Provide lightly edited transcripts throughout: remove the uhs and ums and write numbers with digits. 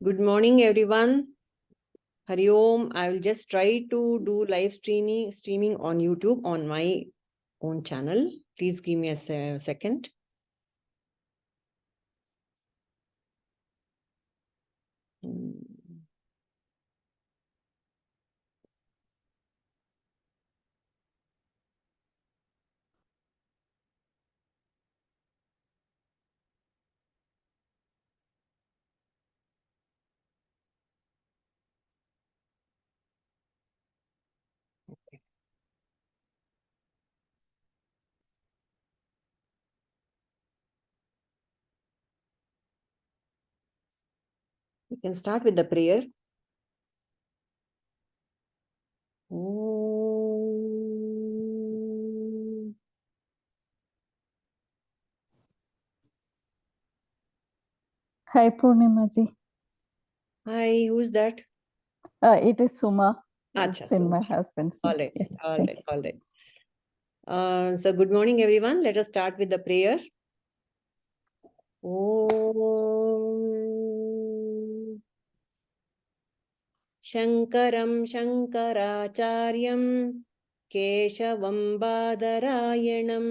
Good morning, everyone. Hari Om. I will just try to do live streaming on YouTube on my own channel. Please give me a second. We can start with the prayer. Om. Hi, Purnima ji. Hi, who's that? It is Suma. Acha, It's in Suma. my husband's name. All right, Yeah, all thank right, you. all right. So good morning, everyone. Let us start with the prayer. Om. Shankaram Shankaracharyam Keshavam Badarayanam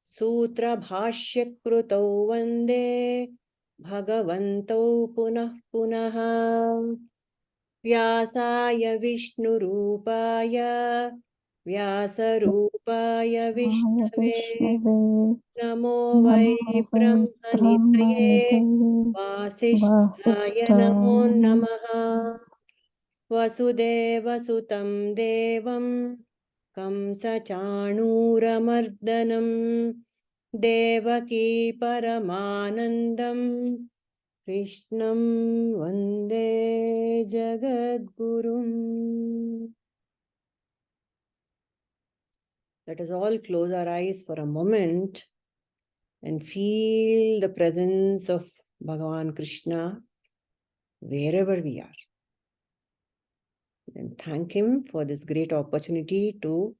Sutra Bhashyakruto Vande Bhagavanto Punah Punaha Vyasaya Vishnurupaya Vyasarupaya Vishnave Namo Vai Brahmanitaye Vasishtaya Namo Namaha Vasudevasutam Devam Kamsachanuramardanam Devaki Paramanandam Krishnam Vande Jagadgurum. Let us all close our eyes for a moment and feel the presence of Bhagavan Krishna wherever we are. And thank him for this great opportunity to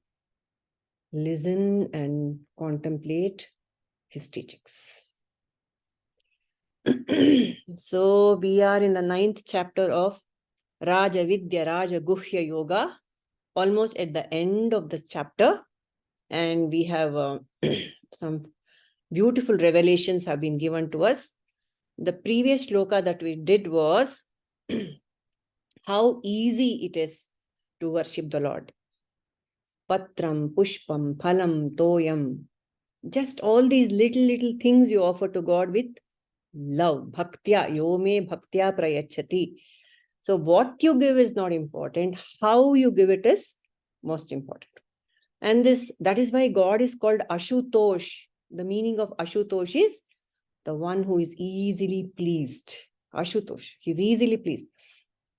listen and contemplate his teachings. So we are in the 9th chapter of Raja Vidya Raja Guhya Yoga, almost at the end of this chapter, and we have some beautiful revelations have been given to us. The previous shloka that we did was how easy it is to worship the Lord. Patram, pushpam, phalam, toyam. Just all these little things you offer to God with love. Bhaktya, yome bhaktya prayachati. So what you give is not important. How you give it is most important. And that is why God is called Ashutosh. The meaning of Ashutosh is the one who is easily pleased. Ashutosh, he's easily pleased.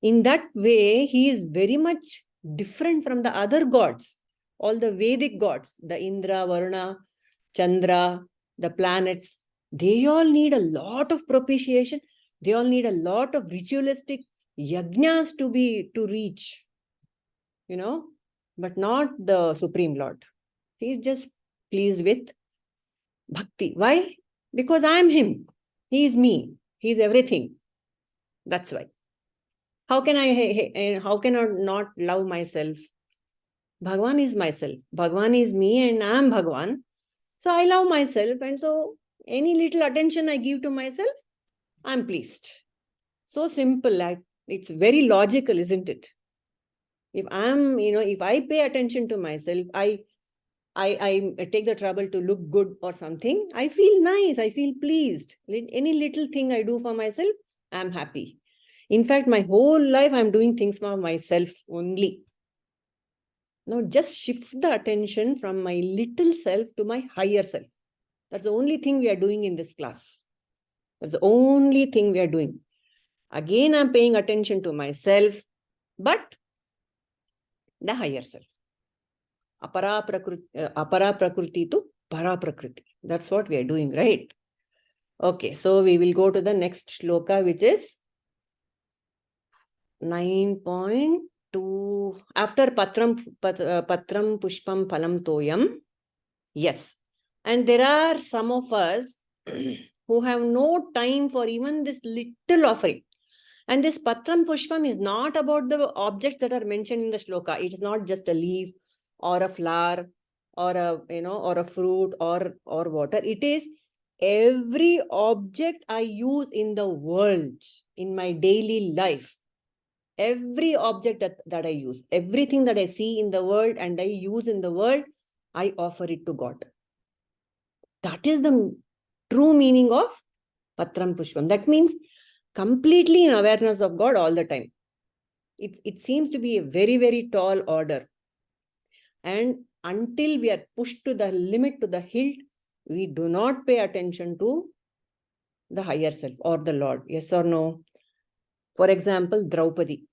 In that way, he is very much different from the other gods. All the Vedic gods, the Indra, Varuna, Chandra, the planets, they all need a lot of propitiation. They all need a lot of ritualistic yajnas to reach, but not the Supreme Lord. He is just pleased with bhakti. Why? Because I am him. He is me. He is everything. That's why. How can I not love myself? Bhagwan is myself. Bhagwan is me and I am Bhagwan. So I love myself. And so any little attention I give to myself, I'm pleased. So simple. It's very logical, isn't it? If I pay attention to myself, I take the trouble to look good or something, I feel nice, I feel pleased. Any little thing I do for myself, I'm happy. In fact, my whole life, I'm doing things for myself only. Now, just shift the attention from my little self to my higher self. That's the only thing we are doing in this class. That's the only thing we are doing. Again, I'm paying attention to myself, but the higher self. Apara prakriti to para prakriti. That's what we are doing, right? Okay, so we will go to the next shloka, which is 9.2. After patram pushpam phalam toyam. Yes. And there are some of us who have no time for even this little offering. And this patram pushpam is not about the objects that are mentioned in the shloka. It is not just a leaf or a flower or a, or a fruit or water. It is every object I use in the world, in my daily life. Every object that I use, everything that I see in the world and I use in the world, I offer it to God. That is the true meaning of patram pushpam. That means completely in awareness of God all the time. It seems to be a very, very tall order. And until we are pushed to the limit, to the hilt, we do not pay attention to the higher self or the Lord. Yes or no? For example, Draupadi.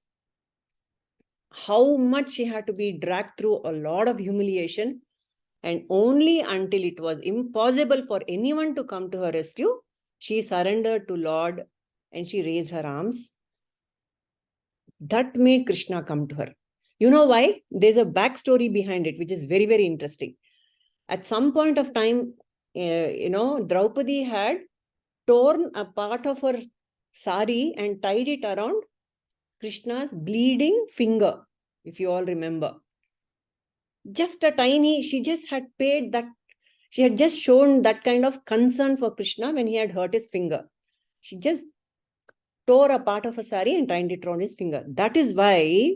How much she had to be dragged through a lot of humiliation, and only until it was impossible for anyone to come to her rescue, she surrendered to Lord and she raised her arms. That made Krishna come to her. You know why? There's a backstory behind it, which is very, very interesting. At some point of time, Draupadi had torn a part of her sari and tied it around Krishna's bleeding finger, if you all remember. Just a tiny, she just had paid that, she had just shown that kind of concern for Krishna when he had hurt his finger. She just tore a part of a sari and tied it around his finger. That is why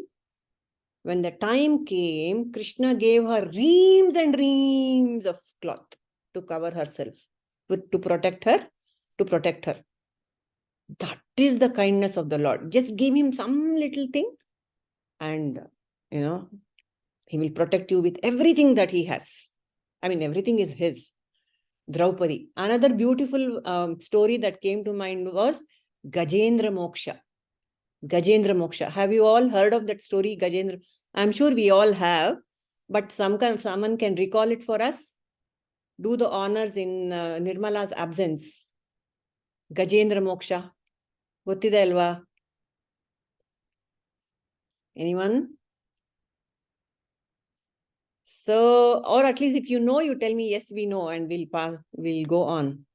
when the time came, Krishna gave her reams and reams of cloth to cover herself, to protect her, That is the kindness of the Lord. Just give him some little thing and, he will protect you with everything that he has. I mean, everything is his. Draupadi. Another beautiful story that came to mind was Gajendra Moksha. Gajendra Moksha. Have you all heard of that story, Gajendra? I'm sure we all have, but someone can recall it for us. Do the honors in Nirmala's absence. Gajendra Moksha. Gottide alva? Anyone? So, or at least if you know, you tell me, yes, we know, and we'll go on.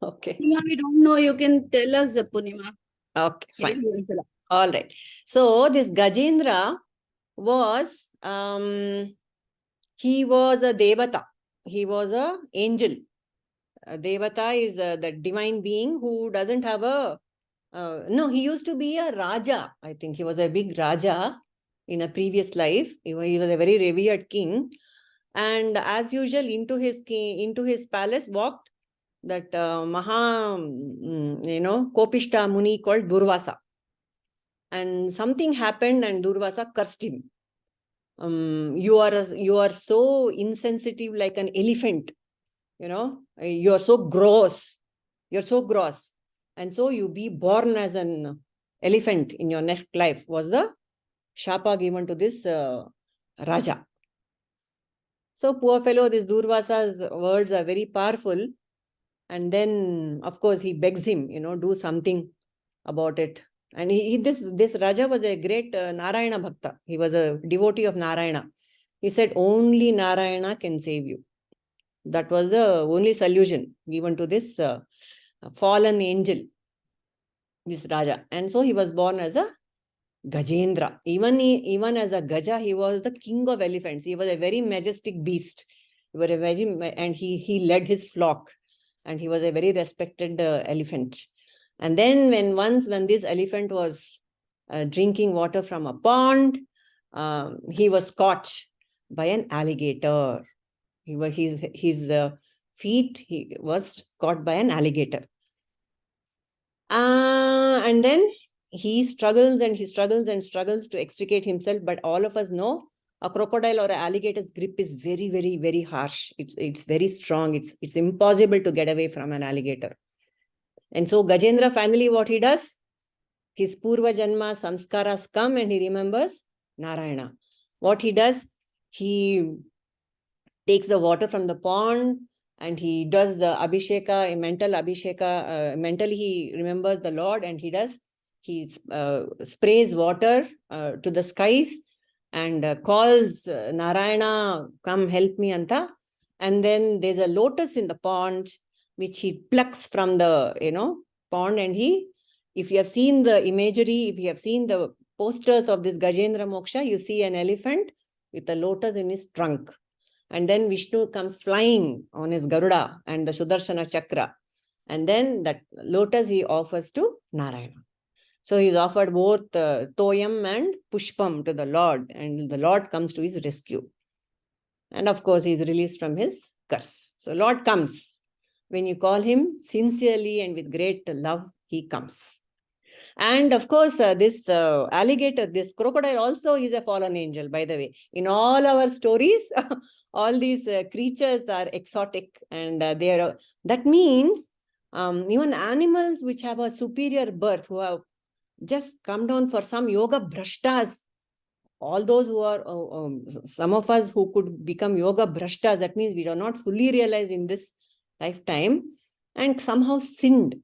Okay. Purnima, we don't know. You can tell us, Purnima. Okay, fine. All right. So this Gajendra was, he was a Devata. He was an angel. A Devata is the divine being who doesn't have a, no, he used to be a Raja. I think he was a big Raja in a previous life. He was a very revered king. And as usual, into his palace walked that Kopishta Muni called Durvasa. And something happened and Durvasa cursed him. You are so insensitive like an elephant. You are so gross. You're so gross. And so you be born as an elephant in your next life, was the shapa given to this Raja. So poor fellow, this Durvasa's words are very powerful. And then, of course, he begs him, do something about it. And this Raja was a great Narayana Bhakta. He was a devotee of Narayana. He said, only Narayana can save you. That was the only solution given to this fallen angel, this Raja. And so he was born as a Gajendra. Even as a Gaja, he was the king of elephants. He was a very majestic beast. And he led his flock. And he was a very respected elephant. And then when this elephant was drinking water from a pond, he was caught by an alligator. His feet, he was caught by an alligator. And then he struggles to extricate himself. But all of us know a crocodile or an alligator's grip is very, very, very harsh. It's very strong. It's impossible to get away from an alligator. And so Gajendra, finally, what he does, his Purva Janma samskaras come and he remembers Narayana. What he does, he takes the water from the pond and he does the abhisheka, mentally he remembers the Lord and he sprays water to the skies and calls Narayana, come help me, Anta. And then there's a lotus in the pond, which he plucks from the, pond and he If you have seen the imagery, if you have seen the posters of this Gajendra Moksha, you see an elephant with a lotus in his trunk. And then Vishnu comes flying on his Garuda and the Sudarshana Chakra. And then that lotus he offers to Narayana. So he's offered both Toyam and Pushpam to the Lord, and the Lord comes to his rescue. And of course, he's released from his curse. So Lord comes. When you call him sincerely and with great love, he comes. And of course, this alligator, this crocodile also is a fallen angel, by the way. In all our stories, all these creatures are exotic, and they are. That means even animals which have a superior birth, who have just come down for some yoga brashtas, all those who are, some of us who could become yoga brashtas, that means we are not fully realized in this lifetime and somehow sinned.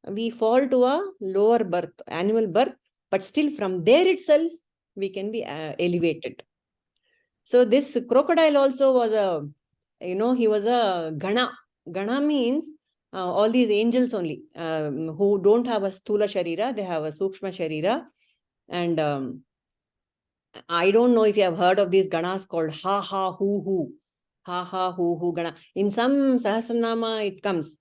We fall to a lower birth, animal birth, but still from there itself, we can be elevated. So this crocodile also was a, he was a Gana. Gana means all these angels only, who don't have a Sthula Sharira, they have a Sukshma Sharira. And I don't know if you have heard of these Ganas called Ha Ha Hu Hu. Ha Ha Hu Hu Gana. In some Sahasranama it comes,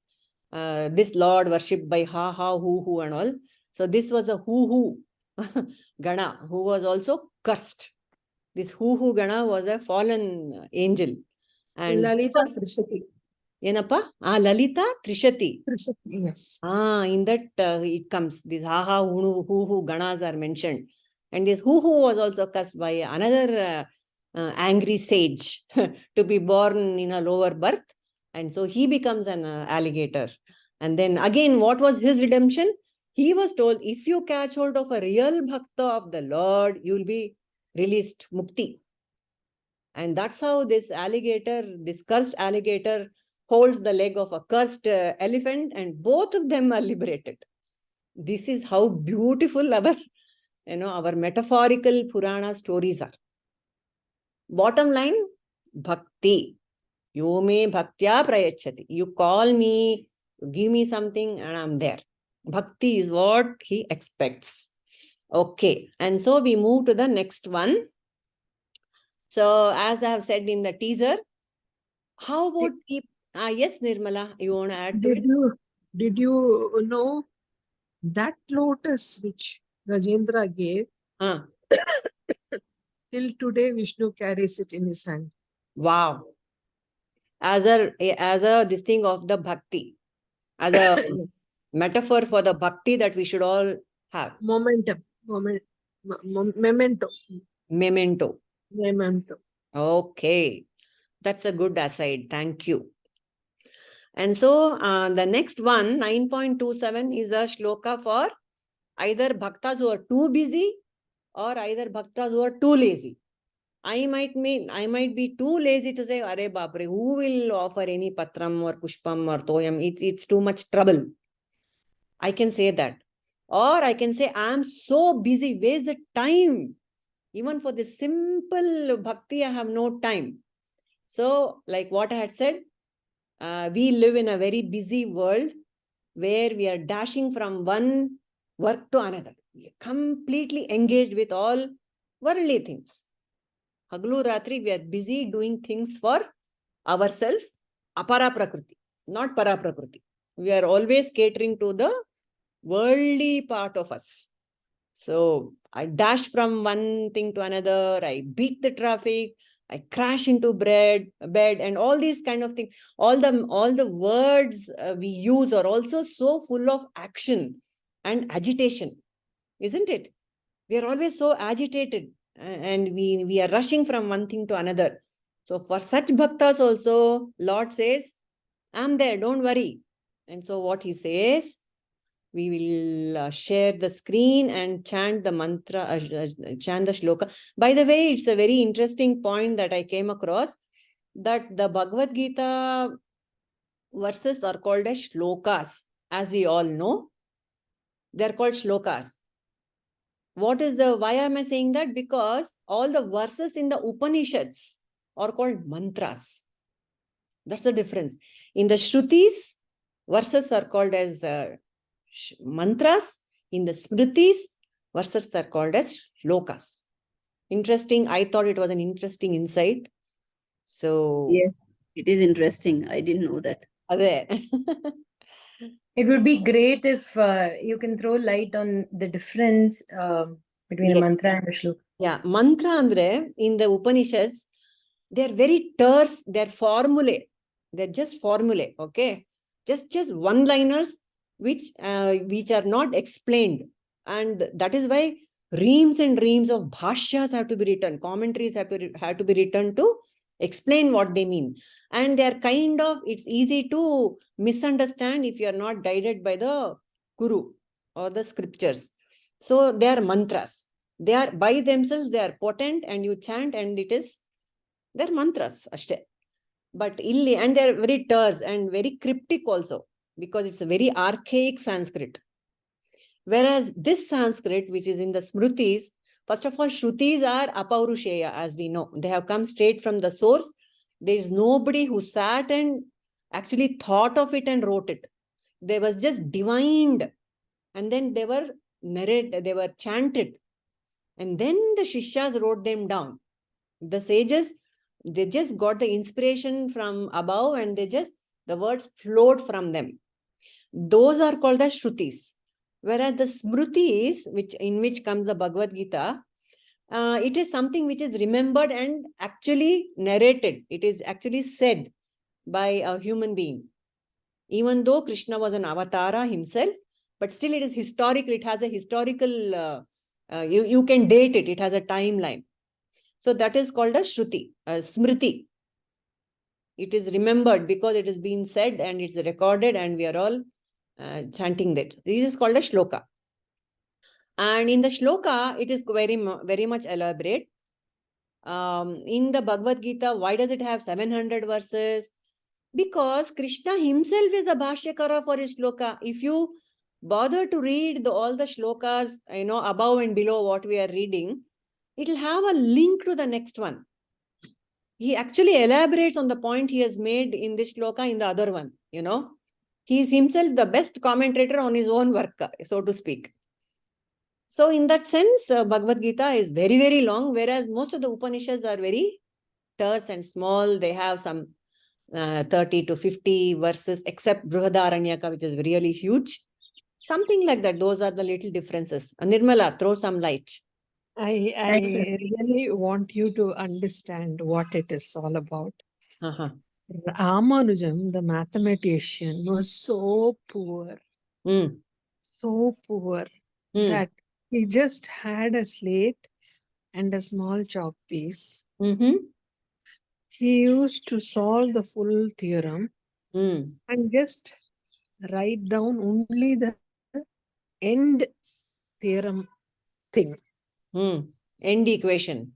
this Lord worshipped by Ha Ha Hu Hu and all. So this was a Hu Hu Gana who was also cursed. This Hu Hu Gana was a fallen angel. And Lalita Trishati. Yenappa? Lalita Trishati. Trishati, yes. In that it comes. These Ha Ha Hu Hu Ganas are mentioned. And this Hu Hu was also cursed by another angry sage to be born in a lower birth. And so he becomes an alligator. And then again, what was his redemption? He was told, if you catch hold of a real bhakta of the Lord, you will be released, mukti. And that's how this alligator, this cursed alligator, holds the leg of a cursed elephant, and both of them are liberated. This is how beautiful our metaphorical Purana stories are. Bottom line, bhakti. Yo me bhaktya prayachati. You call me, give me something, and I'm there. Bhakti is what he expects. Okay, and so we move to the next one. So, as I have said in the teaser, how about people? Yes, Nirmala, you want to add to it? Did you know that lotus which Gajendra gave? Till today, Vishnu carries it in his hand. Wow. As a this thing of the bhakti, as a metaphor for the bhakti that we should all have. Memento. Okay. That's a good aside. Thank you. And so the next one, 9.27, is a shloka for either bhaktas who are too busy or either bhaktas who are too lazy. I might be too lazy to say, Are Bapre, who will offer any patram or pushpam or toyam? It's too much trouble. I can say that. Or I can say, I am so busy, where's the time? Even for this simple bhakti, I have no time. So, like what I had said, we live in a very busy world where we are dashing from one work to another. We are completely engaged with all worldly things. Haglu Ratri, we are busy doing things for ourselves, apara prakriti, not para prakriti. We are always catering to the worldly part of us. So I dash from one thing to another, I beat the traffic, I crash into bed, and all these kind of things. All the words we use are also so full of action and agitation, isn't it? We are always so agitated, and we are rushing from one thing to another. So for such bhaktas also, Lord says, I'm there, don't worry. And so what he says, we will share the screen and chant the mantra, chant the shloka. By the way, it's a very interesting point that I came across, that the Bhagavad Gita verses are called as shlokas. As we all know, they're called shlokas. Why am I saying that? Because all the verses in the Upanishads are called mantras. That's the difference. In the Shrutis, verses are called as mantras. in the Smritis, verses are called as shlokas. Interesting. I thought it was an interesting insight. So, Yes, it is interesting. I didn't know that. there. It would be great if you can throw light on the difference between a Yes. mantra and a shloka. Yeah, mantra andre in the Upanishads, they're very terse, they're formulae. They're just formulae, okay? Just one-liners which are not explained. And that is why reams and reams of bhashyas have to be written, commentaries have to be written to explain what they mean. And they're kind of, it's easy to misunderstand if you're not guided by the guru or the scriptures. So they are mantras. They are by themselves, they are potent, and you chant and they're mantras. Ashte. But illi, and they're very terse and very cryptic also, because it's a very archaic Sanskrit. Whereas this Sanskrit, which is in the Smritis, first of all, Shrutis are apaurusheya, as we know. They have come straight from the source. There is nobody who sat and actually thought of it and wrote it. They was just divined, and then they were narrated, they were chanted. And then the Shishyas wrote them down. The sages, they just got the inspiration from above, and the words flowed from them. Those are called as Shrutis. Whereas the Smritis, in which comes the Bhagavad Gita, it is something which is remembered and actually narrated. It is actually said by a human being. Even though Krishna was an avatara himself, but still it is historical. It has a historical, you can date it. It has a timeline. So that is called a Shruti, Smriti. It is remembered because it is being said and it's recorded, and we are all chanting that. This is called a shloka. And in the shloka, it is very much elaborate. In the Bhagavad Gita, why does it have 700 verses? Because Krishna himself is the bhashyakara for his shloka. If you bother to read all the shlokas, above and below what we are reading, it will have a link to the next one. He actually elaborates on the point he has made in this shloka in the other one, He is himself the best commentator on his own work, so to speak. So in that sense, Bhagavad Gita is very, very long, whereas most of the Upanishads are very terse and small. They have some 30 to 50 verses, except Brihadaranyaka, which is really huge. Something like that. Those are the little differences. Nirmala, throw some light. I really want you to understand what it is all about. Ramanujam, the mathematician, was so poor, that he just had a slate and a small chalk piece. He used to solve the full theorem and just write down only the end theorem thing. End equation.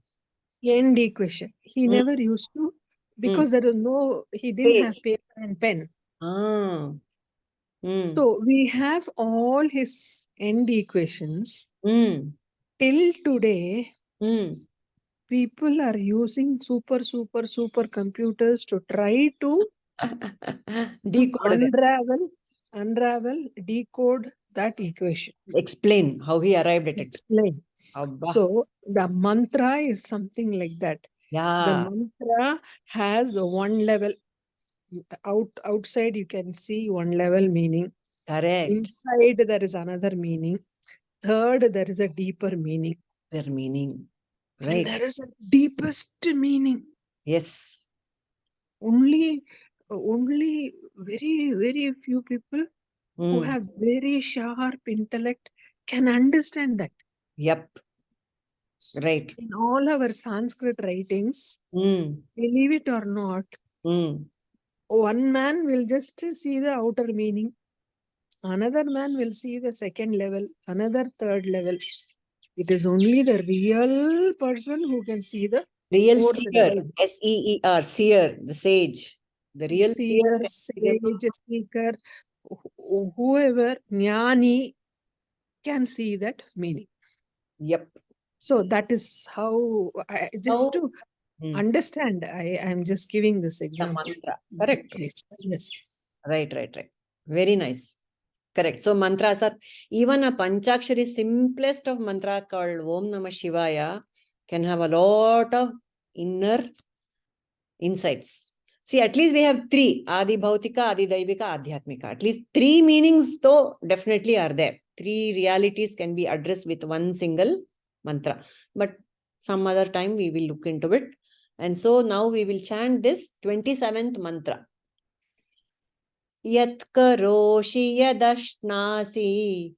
End equation. He never used to, because there is he didn't have paper and pen. So we have all his end equations. Till today, people are using super computers to try to Decode unravel, decode that equation. Explain how he arrived at it. Explain. So the mantra is something like that. Yeah. The mantra has one level. Outside you can see one level meaning. Correct. Inside there is another meaning. Third, there is a deeper meaning. Their meaning. Right. And there is a deepest meaning. Yes. Only very, very few people who have very sharp intellect can understand that. Yep. Right. In all our Sanskrit writings, believe it or not, one man will just see the outer meaning. Another man will see the second level, another third level. It is only the real person who can see the real fourth seer. level. S-E-E-R, seer, the sage. The real seer, sage, seeker, whoever, jnani, can see that meaning. Yep. So that is how, to understand, I am just giving this example. Mantra. Correct. Yes. Right. Very nice. Correct. So mantras are, even a panchakshari, simplest of mantra called Om Namah Shivaya, can have a lot of inner insights. See, at least we have three: Adi Bhautika, Adi Daivika, Adhyatmika. At least three meanings, though, definitely are there. Three realities can be addressed with one single mantra. But some other time we will look into it. And so now we will chant this 27th mantra. Yat karoshi yadashnasi,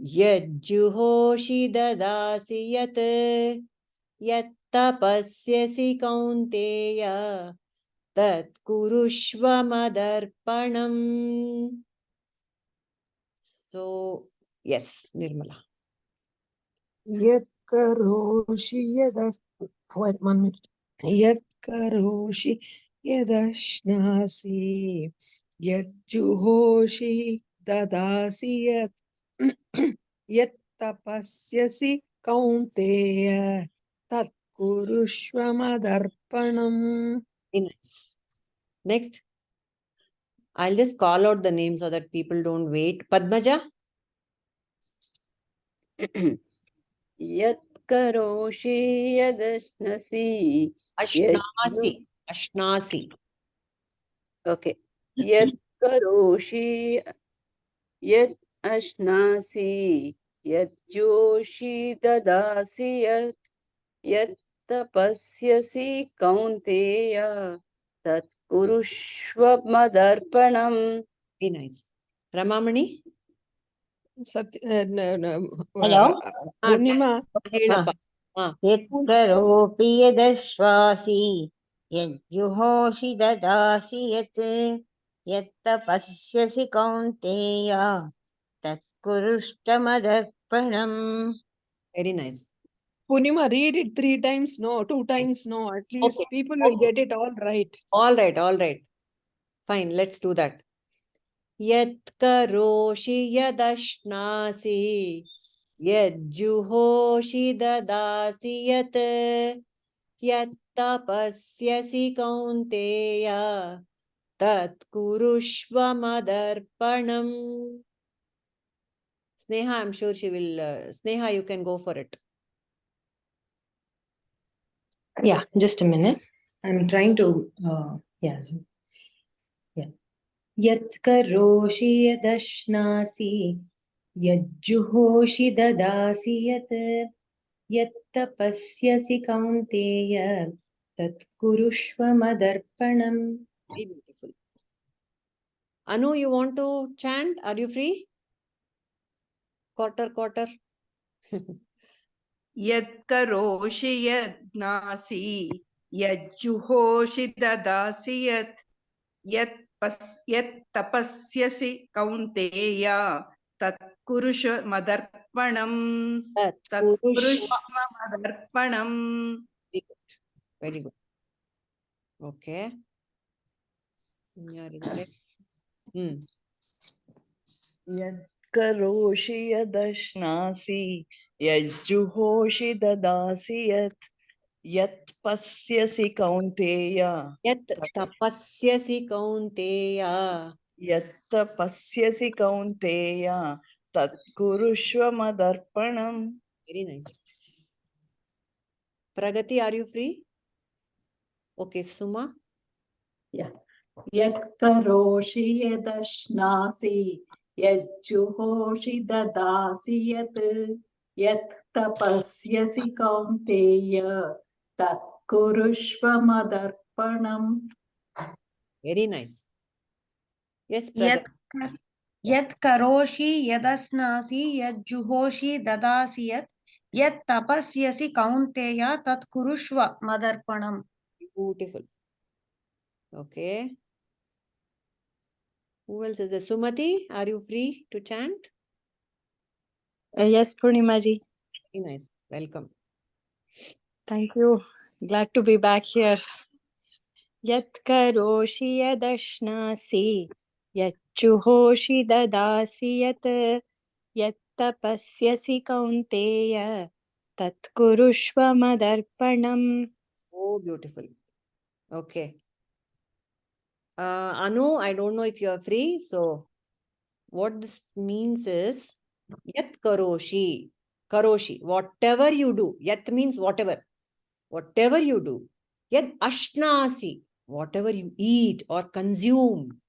yad juhoshi dadasi yat, yat tapasyasi kaunteya, tat kurushva madarpanam. So, yes, Nirmala. Yat karoshi wait 1 minute. Yat karoshi yadashnasi, yat juhoshi dadasi yat, yat tapasyasi kaunteya, tat kurushva madarpanam. Very nice. Next, I'll just call out the name so that people don't wait. Padmaja? Yat karoshi yadashnasi. Ashnasi. Ashnasi. Okay. Yat karoshi yat ashnasi. Yat joshi dadasi yat. Yat tapasyasi kaunteya. Tat kurushva madarpanam. Very nice. Ramamani? Hello? Purnima, Helappa. यत्करोपि यदश्वासि यज्जुहोषि ददासि यत् यत्तपस्यसि कौन्तेय तत्कुरुष्वमदर्पणम्. Very nice. Purnima, read it 3 times, no, 2 times, no. At least Okay. people will get it all right. All right, all right. Fine, let's do that. Yat karoshi yadashnasi, yajjuhoshi dadasi yat, yat tapasyasi kaunteya, tat kurushva madarpanam. Sneha, I'm sure she will. Sneha, you can go for it. Yeah, just a minute. I'm trying to, yeah. Yat karoshi yadashnasi, yajjuhoshi dadasi yat, yat tapasyasi kaunteya, tat kurushva madarpanam. Very beautiful. Anu, you want to chant? Are you free? Quarter. यत्करोषि यज्ञासि यज्जुहोषि ददासि यत्तपस्यसि कौन्तेय तत्कुरुष मदर्पणम् तत्कुरुष्व मदर्पणम्. Very good. Okay. यत्करोषि यदश्नासि यज्जुहोषि ददासि यत् पश्यसि कौन्तेय Yat tapasyasi kaunteya. यत् पश्यसि कौन्तेय तत्कुरुष्व मदर्पणम्. Very nice. Pragati, are you free? Okay, Suma. Yeah. Yat karoshi yadashnasi, yajjuhoshi dadasi yat, yat tapasyasi kaunteya, tat kurushva madarpanam. Very nice. Yes, Pragati. यत् करोषि यदश्नासि यज्जुहोषि ददासि यत् तपस्यसि कौन्तेय तत् कुरुष्व मदर्पणम्. Beautiful. Okay. Who else is there? Sumati, are you free to chant? Yes, Purnimaji. Very nice. Welcome. Thank you. Glad to be back here. Yat karoshi yadashnasi, yat juhoshi dadasi yat tapasyasi kaunteya, tat kurushva madarpanam. So beautiful. Okay. Anu, I don't know if you are free, so What this means is yat karoshi. Karoshi. Whatever you do. Yat means whatever. Whatever you do. Yat ashnasi. Whatever you eat or consume.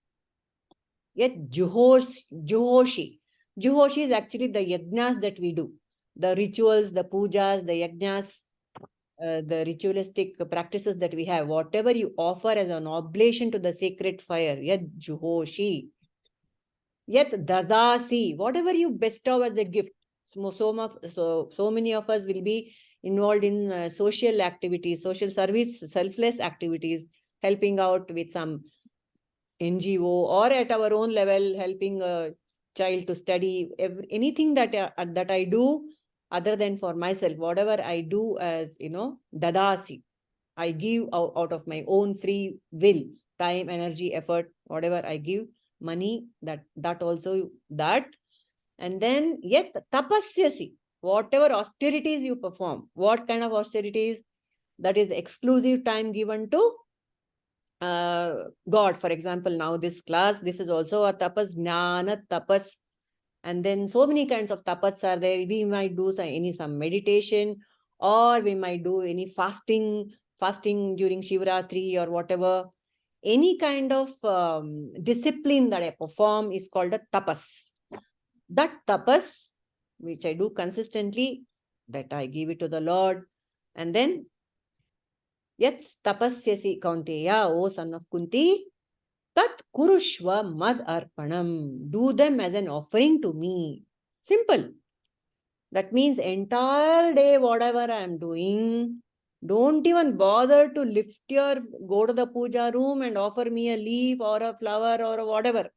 Yet juhoshi. Juhoshi is actually the yajnas that we do. The rituals, the pujas, the yajnas, the ritualistic practices that we have. Whatever you offer as an oblation to the sacred fire. Yet juhoshi. Yet dadasi. Whatever you bestow as a gift. So many of us will be involved in social activities, social service, selfless activities, helping out with some NGO or at our own level, helping a child to study. Anything that I do other than for myself, whatever I do as, dadasi, I give out of my own free will, time, energy, effort, whatever I give, money, that also that. And then yet tapasyasi, whatever austerities you perform, what kind of austerities? That is exclusive time given to God. For example, now this class, this is also a tapas, jnana tapas. And then so many kinds of tapas are there. We might do some meditation, or we might do any fasting during Shivratri or whatever. Any kind of discipline that I perform is called a tapas. That tapas, which I do consistently, that I give it to the Lord. And then yat tapasyasi kaunteya, O son of Kunti, tat kurushva madarpanam. Do them as an offering to me. Simple. That means entire day, whatever I am doing, don't even bother to go to the puja room and offer me a leaf or a flower or whatever.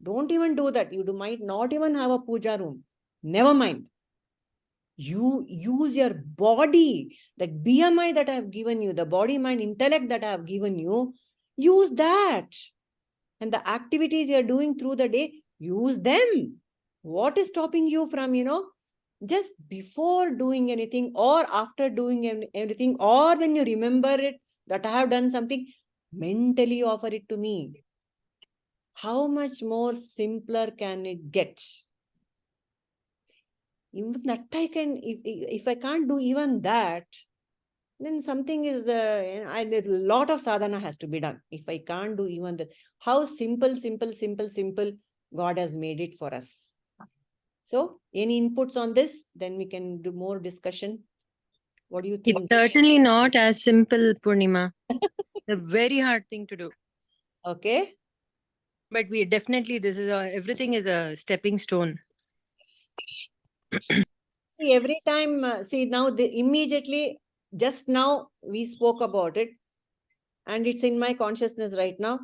Don't even do that. You might not even have a puja room. Never mind. You use your body, that BMI that I have given you, the body, mind, intellect that I have given you, use that. And the activities you are doing through the day, use them. What is stopping you from, just before doing anything or after doing everything, or when you remember it, that I have done something, mentally offer it to me. How much more simpler can it get? Even that I can, if I can't do even that, then something is, a lot of sadhana has to be done. If I can't do even that, how simple God has made it for us. So, any inputs on this? Then we can do more discussion. What do you think? It's certainly not as simple, Purnima. A very hard thing to do. Okay. But we definitely, everything is a stepping stone. See, every time, now immediately, just now we spoke about it, and it's in my consciousness right now.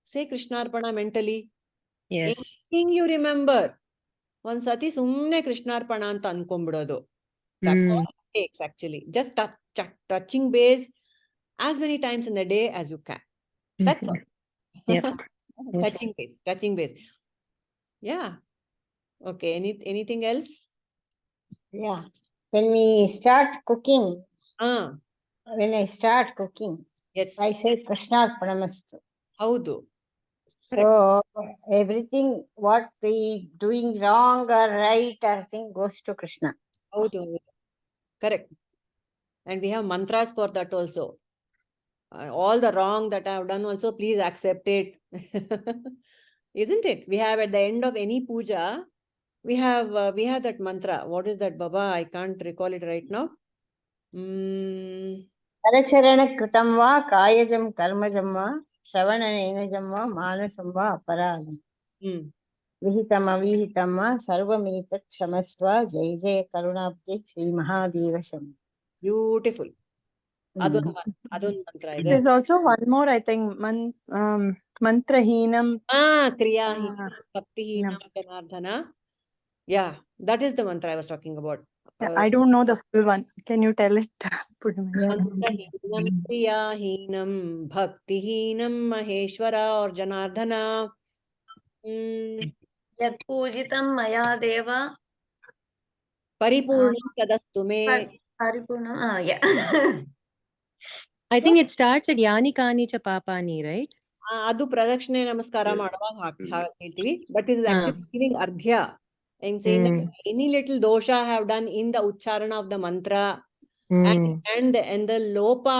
Say Krishnarpana mentally. Yes. Anything you remember, one sati sumne Krishnarpana anta ankonbidodu. That's all it takes actually. Just touching base as many times in the day as you can. That's all. Yeah. Touching base. Yeah. Okay. Anything else? Yeah. When we start cooking, when I start cooking, yes, I say Krishnarpanamastu. Haudu. So everything what we doing wrong or right or thing goes to Krishna. Haudu. Correct. And we have mantras for that also. All the wrong that I have done also, please accept it. Isn't it? We have at the end of any puja, we have that mantra. What is that, Baba? I can't recall it right now. Karacharana kritam va kayajam karmajam va shravana nenajam va manasam va aparadam. Vihitam avihitam va sarvametat kshamasva jai jai karunabde Sri Mahadevasham. Beautiful. Adun mantra. There's also one more, I think, mantrahinam. Kriyahinam, bhaktihinam, janardhana. Yeah, that is the mantra I was talking about. I don't know the full one. Can you tell it? Mantrahinam, kriyahinam, bhaktihinam, maheshwara or janardhana. Yat pujitam maya deva. Paripurnam tadastu me. Paripurnam, yeah. I think it starts at yani kani cha papani, right? ಅದು ಪ್ರದಕ್ಷಿಣೆ ನಮಸ್ಕಾರ ಮಾಡುವಾಗ ಹೇಳ್ತೀವಿ. But it is actually giving arghya and saying that any little dosha I have done in the ucharana of the mantra and the lopa,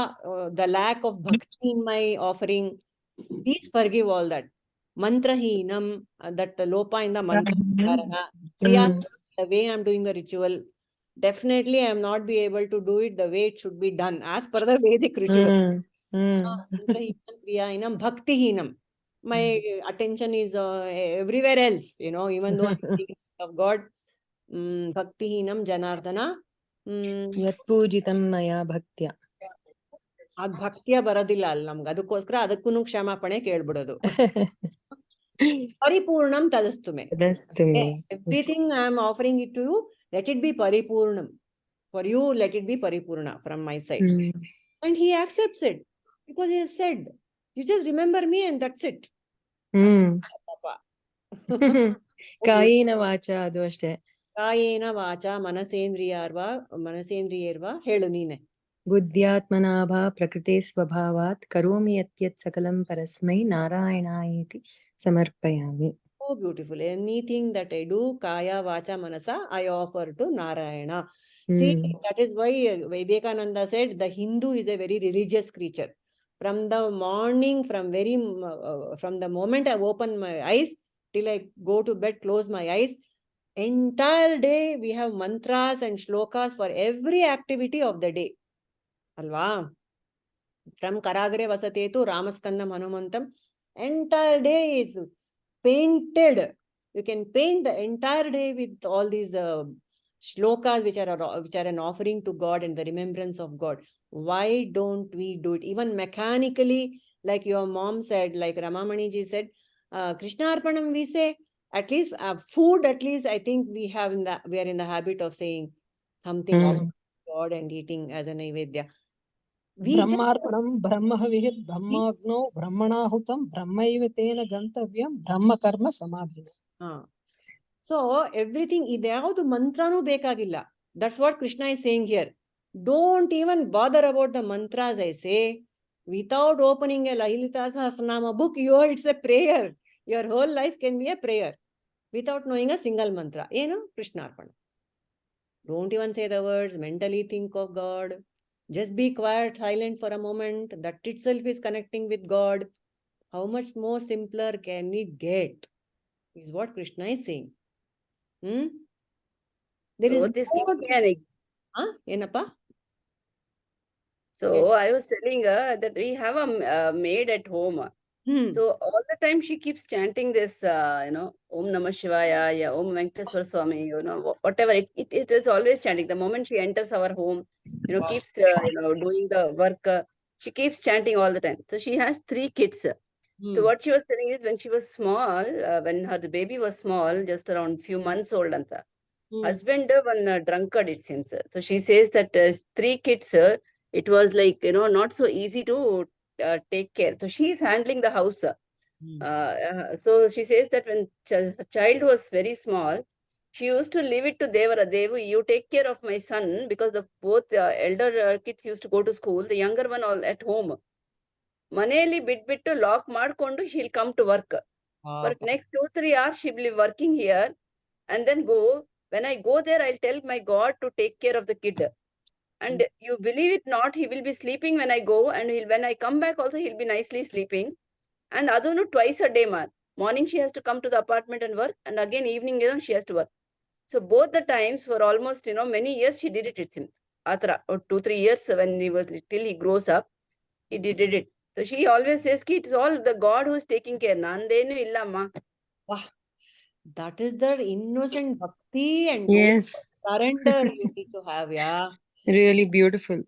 the lack of bhakti in my offering, please forgive all that. Mantrahinam, that lopa in the mantra ucharana, kriya, the way I'm doing the ritual, definitely I am not be able to do it the way it should be done as per the Vedic ritual. Mantrahinam, kriyahinam, bhaktihinam. My attention is everywhere else, even though I'm speaking of God. Bhaktihinam janardana. ಯತ್ ಪೂಜಿತಂ ಮಯಾ ಭಕ್ತ್ಯ. ಅದ್ ಭಕ್ತಿಯ ಬರೋದಿಲ್ಲ ಅಲ್ಲ ನಮ್ಗೆ, ಅದಕ್ಕೋಸ್ಕರ ಅದಕ್ಕೂ ಕ್ಷಮಾಪಣೆ ಕೇಳ್ಬಿಡೋದು. ಪರಿಪೂರ್ಣಂ ತದಸ್ತುಮೆ. Everything I am offering it to you, let it be paripurnam. For you, let it be paripurna from my side. And he accepts it because he has said, you just remember me and that's it. ಕಾಯೇನ ವಾಚ, ಅದು ಅಷ್ಟೇ. ಕಾಯೇನ ವಾಚ ಮನಸೇಂದ್ರಿಯರ್ವಾ ಹೇಳು ನೀನೆ. ಬುದ್ಧ್ಯಾತ್ಮನಾಭ ಪ್ರಕೃತಿ ಸ್ವಭಾವಾತ್ ಕರೋಮಿ ಯತ್ಯತ್ ಸಕಲಂ ಪರಸ್ಮೈ ನಾರಾಯಣಾಯೇತಿ ಸಮರ್ಪಯಾಮಿ. So beautiful. Anything that I do, kaya, vacha, manasa, I offer to Narayana. See, that is why Vivekananda said the Hindu is a very religious creature. From the morning, from the moment I open my eyes till I go to bed, close my eyes, entire day we have mantras and shlokas for every activity of the day. Alva? From Karagare Vasatetu, Ramaskandam Hanumantam, entire day is painted. You can paint the entire day with all these shlokas which are an offering to God and the remembrance of God. Why don't we do it? Even mechanically, like your mom said, like Ramamani ji said, Krishnarpanam we say, at least food, at least I think we are in the habit of saying something of God and eating as a naivedya. ಬ್ರಹ್ಮಾರ್ಪಣಂ ಬ್ರಹ್ಮಹವಿಃ ಬ್ರಹ್ಮಾಗ್ನೋ ಬ್ರಹ್ಮಣಾಹುತಂ ಬ್ರಹ್ಮೈವ ತೇನ ಗಂತವ್ಯಂ ಬ್ರಹ್ಮಕರ್ಮ ಸಮಾಧಿ. So everything idyaudu mantranu bekagilla. That's what Krishna is saying here. Don't even bother about the mantras, I say. Without opening a Lalita Sahasranama book, it's a prayer. Your whole life can be a prayer without knowing a single mantra. Krishnarpana. Don't even say the words, mentally think of God. Just be quiet, silent for a moment. That itself is connecting with God. How much more simpler can it get? Is what Krishna is saying. There is this gives me an Enappa? So I was telling her that we have a maid at home. So all the time she keeps chanting this, Om Namah Shivaya, Om Venkateswara Swami, whatever. It is always chanting. The moment she enters our home, keeps, doing the work, she keeps chanting all the time. So she has 3 kids. So what she was telling is when she was small, when her baby was small, just around few months old, anta, husband one drunkard, it seems. So she says that 3 kids, it was like, not so easy to take care. So she is handling the house. So she says that when child was very small, she used to leave it to Devara. Devu, you take care of my son, because the both elder kids used to go to school, the younger one all at home. Maneli bittu lock madkondu she'll come to work. For next 2-3 hours she will be working here and then go. When I go there, I'll tell my God to take care of the kid. And you believe it not, he will be sleeping when I go, and when I come back also, he'll be nicely sleeping. And adonu twice a day, man. Morning she has to come to the apartment and work, and again evening, she has to work. So both the times for almost, many years she did it with him. Atra, or 2-3 years when he was till he grows up, he did it. So she always says, it's all the God who's taking care. Nandenu illa ma. Wow. That is the innocent bhakti and surrender you need to have, Really beautiful.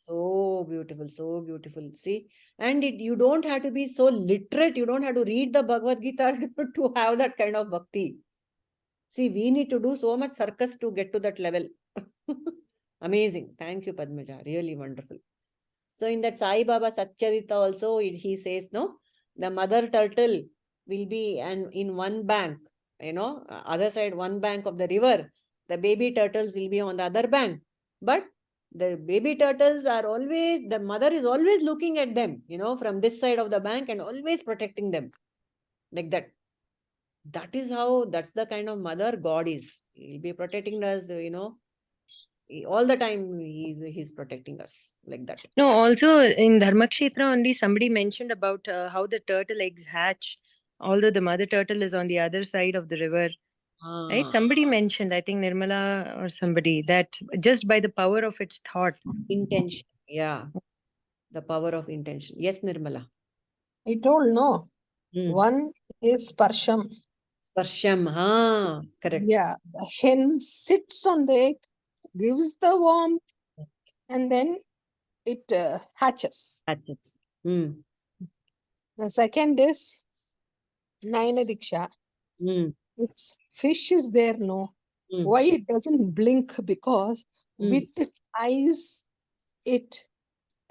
So beautiful, so beautiful. See, and you don't have to be so literate. You don't have to read the Bhagavad Gita to have that kind of bhakti. See, we need to do so much circus to get to that level. Amazing. Thank you, Padmaja. Really wonderful. So in that Sai Baba Satcharita also, he says, no, the mother turtle will be in one bank, other side, one bank of the river. The baby turtles will be on the other bank. But The baby turtles are always, the mother is always looking at them, from this side of the bank and always protecting them. Like that. That's the kind of mother God is. He'll be protecting us, all the time he's protecting us like that. No, also in Dharma Kshetra only somebody mentioned about how the turtle eggs hatch, although the mother turtle is on the other side of the river. Right? Somebody mentioned, I think Nirmala or somebody, that just by the power of its thought. Intention. Yeah. The power of intention. Yes, Nirmala. I told no. One is Sparsham. Sparsham, correct. Yeah, the hen sits on the egg, gives the warmth, and then it hatches. Hatches. The second is Naina Diksha. Its fish is there, no. Why it doesn't blink? Because with its eyes, it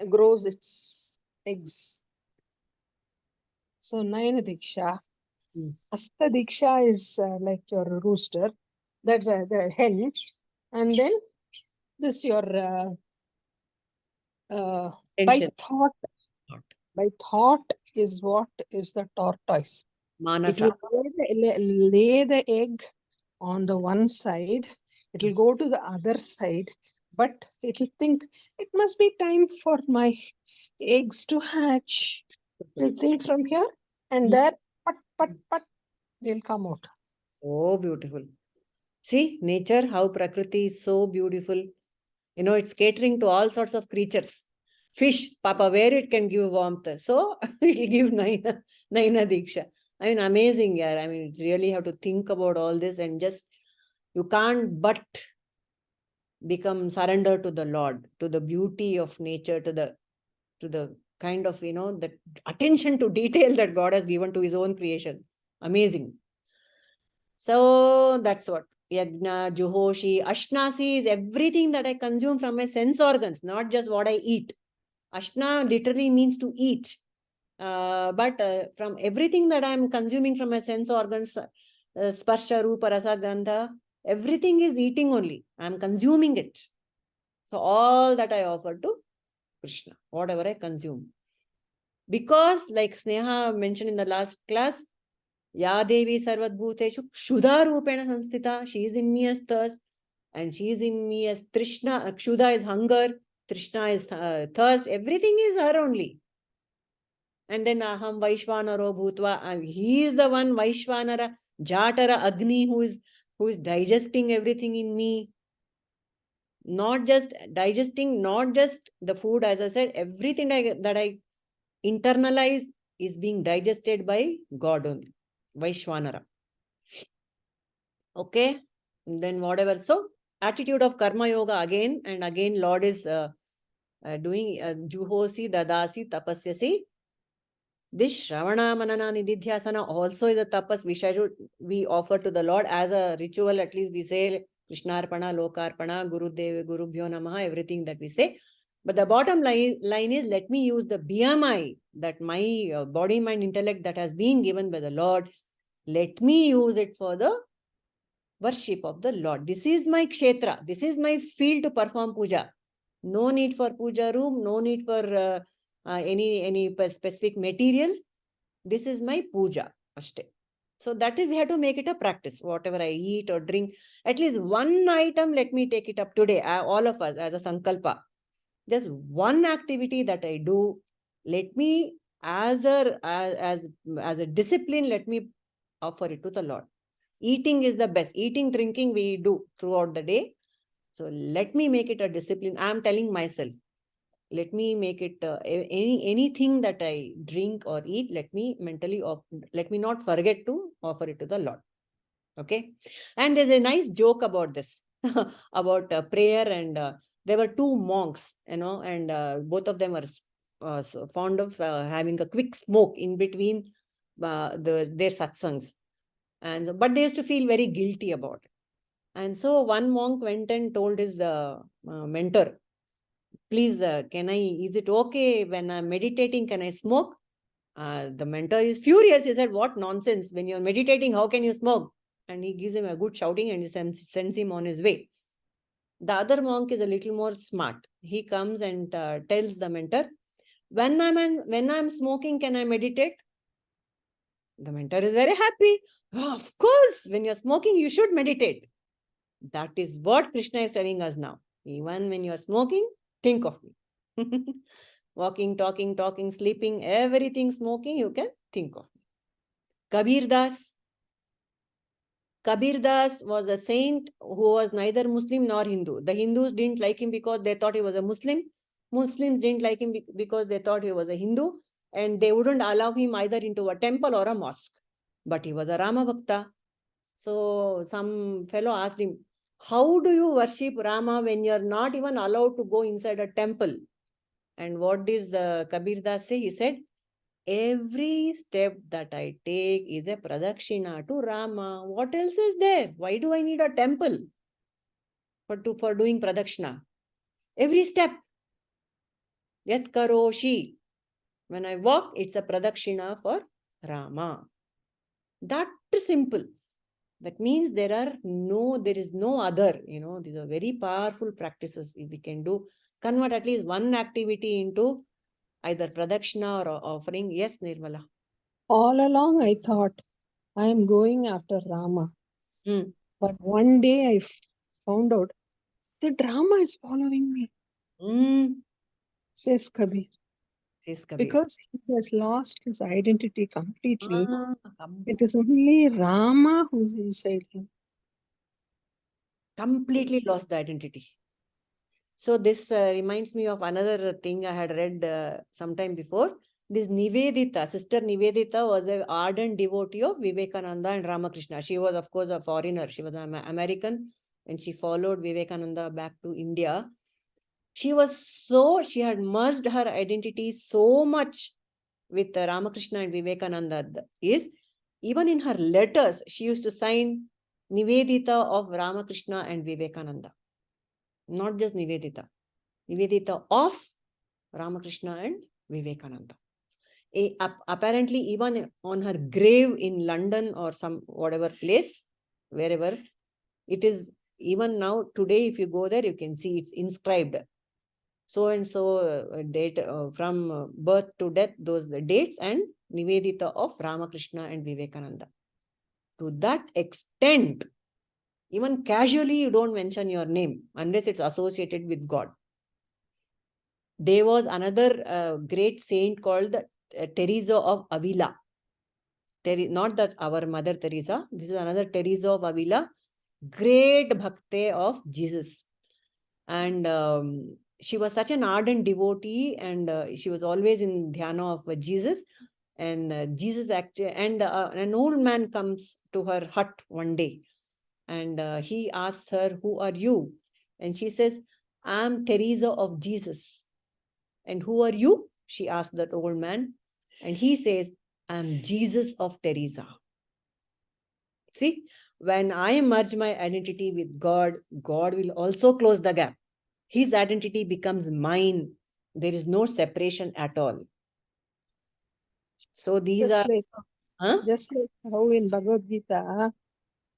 grows its eggs. So Naina Diksha. Asta Diksha is like your rooster, that the hen, and then this your by thought. By thought is what is the tortoise. Manasa. It will lay the egg on the one side. It will go to the other side, but it will think it must be time for my eggs to hatch. It will think from here, and there, pat, they'll come out. So beautiful. See, nature, how Prakriti is so beautiful. It's catering to all sorts of creatures. Fish, Papa, where it can give warmth. So, it will give Naina Diksha. Amazing, yeah. You really have to think about all this and just, you can't but become surrender to the Lord, to the beauty of nature, to the kind of, the attention to detail that God has given to his own creation. Amazing. So that's what. Yajna, juhosi, yadashnasi is everything that I consume from my sense organs, not just what I eat. Ashna literally means to eat. But from everything that I am consuming from my sense organs, sparsha, rupa, rasa, gandha, everything is eating only. I am consuming it. So all that I offer to Krishna, whatever I consume. Because like Sneha mentioned in the last class, Ya Devi Sarvat Bhuteshu Kshuddha Rupena Sanstita. She is in me as thirst, and she is in me as Trishna. Kshuddha is hunger, Trishna is thirst. Everything is her only. And then Aham Vaishvanaro Bhutva, and he is the one Vaishvanara, Jatara Agni, who is digesting everything in me. Not just digesting, not just the food, as I said, everything that I internalize is being digested by God only. Vaishvanara. Okay, then whatever. So attitude of karma yoga again and again, Lord is doing juhosi, dadasi, tapasyasi. This Shravana Manana Nididhyasana also is a tapas which we offer to the Lord as a ritual. At least we say Krishnarpana, Lokarpana, Gurudev, Gurubhyo Namaha, everything that we say. But the bottom line is, let me use the BMI, that my body, mind, intellect that has been given by the Lord. Let me use it for the worship of the Lord. This is my Kshetra. This is my field to perform puja. No need for puja room. No need for any specific materials. This is my puja. So that is, we have to make it a practice. Whatever I eat or drink, at least one item, let me take it up today. All of us as a sankalpa. Just one activity that I do, let me as a discipline, let me offer it to the Lord. Eating is the best. Eating, drinking, we do throughout the day. So let me make it a discipline. I am telling myself, let me make it anything that I drink or eat, let me not forget to offer it to the Lord. Okay. And there's a nice joke about this, about prayer. And there were two monks, and both of them were so fond of having a quick smoke in between their satsangs. But they used to feel very guilty about it. And so one monk went and told his mentor, please, is it okay when I'm meditating, can I smoke? The mentor is furious. He said, what nonsense. When you're meditating, how can you smoke? And he gives him a good shouting and he sends him on his way. The other monk is a little more smart. he comes and tells the mentor, when I'm smoking, can I meditate? The mentor is very happy. Oh, of course, when you're smoking, you should meditate. That is what Krishna is telling us now. Even when you're smoking, think of me. Walking, talking, sleeping, everything smoking, you can think of me. Kabir Das was a saint who was neither Muslim nor Hindu. The Hindus didn't like him because they thought he was a Muslim. Muslims didn't like him because they thought he was a Hindu. And they wouldn't allow him either into a temple or a mosque. But he was a Rama Bhakta. So some fellow asked him, how do you worship Rama when you're not even allowed to go inside a temple? And what does Kabir Das say? He said, every step that I take is a pradakshina to Rama. What else is there? Why do I need a temple for doing pradakshina? Every step. Yat karoshi. When I walk, it's a pradakshina for Rama. That is simple. That means there is no other, these are very powerful practices. If we can convert at least one activity into either pradakshina or offering. Yes, Nirmala. All along I thought I am going after Rama. But one day I found out that Rama is following me. Says Kabir. Because he has lost his identity completely. It is only Rama who's inside him. Completely lost the identity. So this reminds me of another thing I had read sometime before. This Nivedita, Sister Nivedita, was an ardent devotee of Vivekananda and Ramakrishna. She was, of course, a foreigner. She was an American, and she followed Vivekananda back to India. She had merged her identity so much with Ramakrishna and Vivekananda. Even in her letters, she used to sign Nivedita of Ramakrishna and Vivekananda. Not just Nivedita. Nivedita of Ramakrishna and Vivekananda. Apparently, even on her grave in London or some whatever place, wherever, it is even now, today, if you go there, you can see it's inscribed. So and so date from birth to death, those the dates, and Nivedita of Ramakrishna and Vivekananda. To that extent, even casually you don't mention your name unless it's associated with God. There was another great saint called Teresa of Avila. Not that our Mother Teresa. This is another Teresa of Avila, great bhakte of Jesus. And she was such an ardent devotee, and she was always in dhyana of Jesus. And Jesus actually, and an old man comes to her hut one day, and he asks her, "Who are you?" And she says, "I'm Teresa of Jesus." "And who are you?" she asked that old man. And he says, "I'm Jesus of Teresa." See, when I merge my identity with God, God will also close the gap. His identity becomes mine. There is no separation at all. So these Just are... just like how in Bhagavad Gita,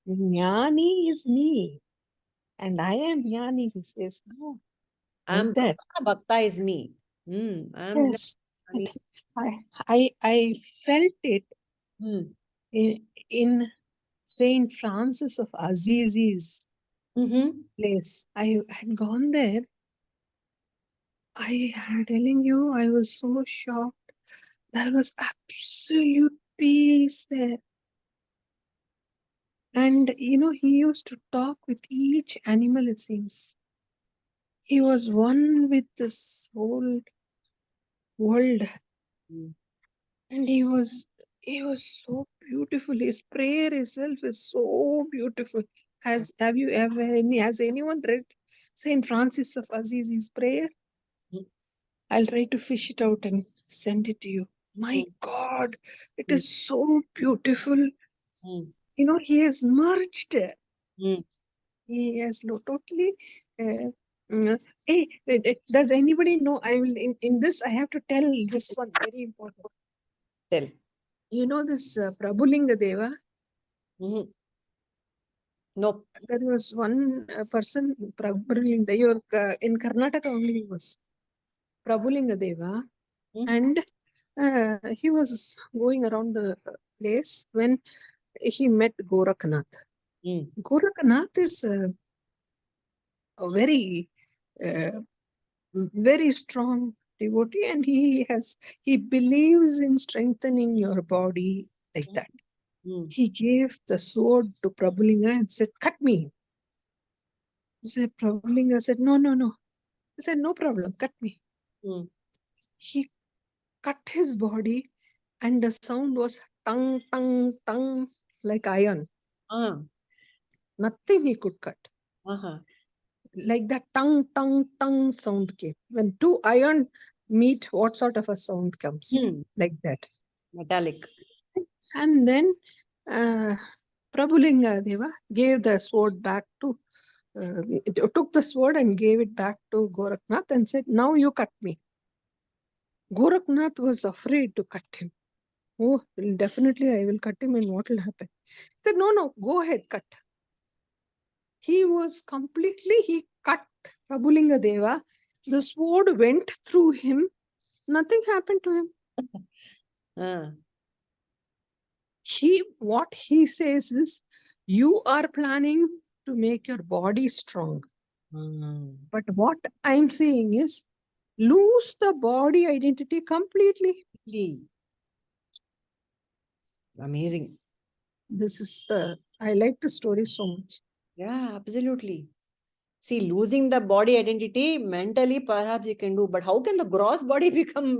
Jnani is me. And I am Jnani, he says. No. Like Bhakta is me. Yes. I felt it in Saint Francis of Assisi's place. I had gone there. I am telling you, I was so shocked. There was absolute peace there. And he used to talk with each animal, it seems. He was one with this whole world. And he was so beautiful. His prayer itself is so beautiful. Has anyone read Saint Francis of Assisi's prayer? I'll try to fish it out and send it to you. My God, it is so beautiful. He has merged. He has totally. Hey, does anybody know? I will in this. I have to tell this one very important. Tell. You know this Prabhulinga Deva? Nope. There was one person, Prabhulinga, in Karnataka only he was, Prabhulinga Deva, and he was going around the place when he met Goraknath. Goraknath is a very, very strong devotee, and he believes in strengthening your body like that. He gave the sword to Prabhulinga and said, "Cut me." So Prabhulinga said, "No, no, no." He said, "No problem, cut me." He cut his body, and the sound was tung, tung, tung, like iron. Nothing he could cut. Like that tung, tung, tung sound came. When two iron meet, what sort of a sound comes? Like that. Metallic. And then Prabhulinga Deva gave the sword back to, took the sword and gave it back to Goraknath and said, "Now you cut me." Goraknath was afraid to cut him. "Oh, definitely I will cut him, and what will happen?" He said, "No, no, go ahead, cut." He cut Prabhulinga Deva. The sword went through him. Nothing happened to him. What he says is, you are planning to make your body strong. But what I'm saying is, lose the body identity completely. Amazing. I like the story so much. Yeah, absolutely. See, losing the body identity, mentally perhaps you can do, but how can the gross body become,